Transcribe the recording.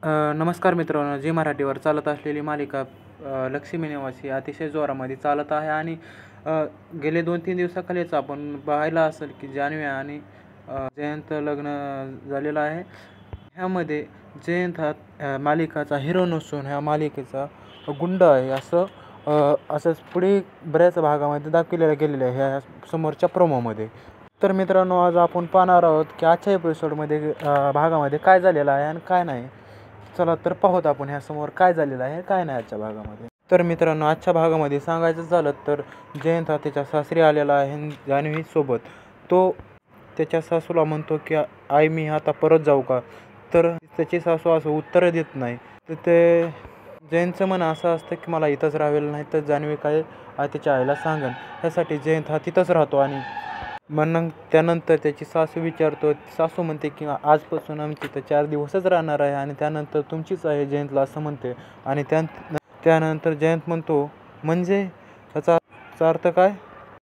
नमस्कार मित्रांनो, झी मराठीवर चालत असलेली मालिका लक्ष्मी निवासी अतिशय जोरामध्ये चालत आहे आणि गेले 2-3 दिवसाखालीच आपण पाहिलं असेल की जान्हवी आणि जयंत लग्न झालेलं आहे. ह्यामध्ये जयंत हा मालिकेचा हिरो नसून ह्या मालिकेचा गुंड आहे असंच पुढे बऱ्याच भागामध्ये दाखवलेलं गेलेलं आहे ह्या समोरच्या प्रोमोमध्ये. तर मित्रांनो, आज आपण पाहणार आहोत की आजच्या एपिसोडमध्ये भागामध्ये काय झालेलं आहे आणि काय नाही. चला तर पाहूत आपण ह्यासमोर काय झालेलं आहे काय नाही आजच्या भागामध्ये. तर मित्रांनो, आजच्या भागामध्ये सांगायचं झालं तर जयंत हा त्याच्या सासरी आलेला आहे जान्हवी सोबत. तो त्याच्या सासूला म्हणतो की आई मी आता परत जाऊ का, तर त्याची सासू असं उत्तर देत नाही. तर ते जयंतचं मन असं असतं की मला इथंच राहावेल, नाही तर जान्हवी काय त्याच्या आईला सांगेन. ह्यासाठी जयंत हा तिथंच राहतो आणि त्यानंतर त्याची सासू विचारतो. सासू म्हणते की आजपासून आमची तर 4 दिवसच राहणार आहे आणि त्यानंतर तुमचीच आहे जयंतला, असं म्हणते. आणि त्यानंतर जयंत म्हणतो म्हणजे याचा अर्थ काय,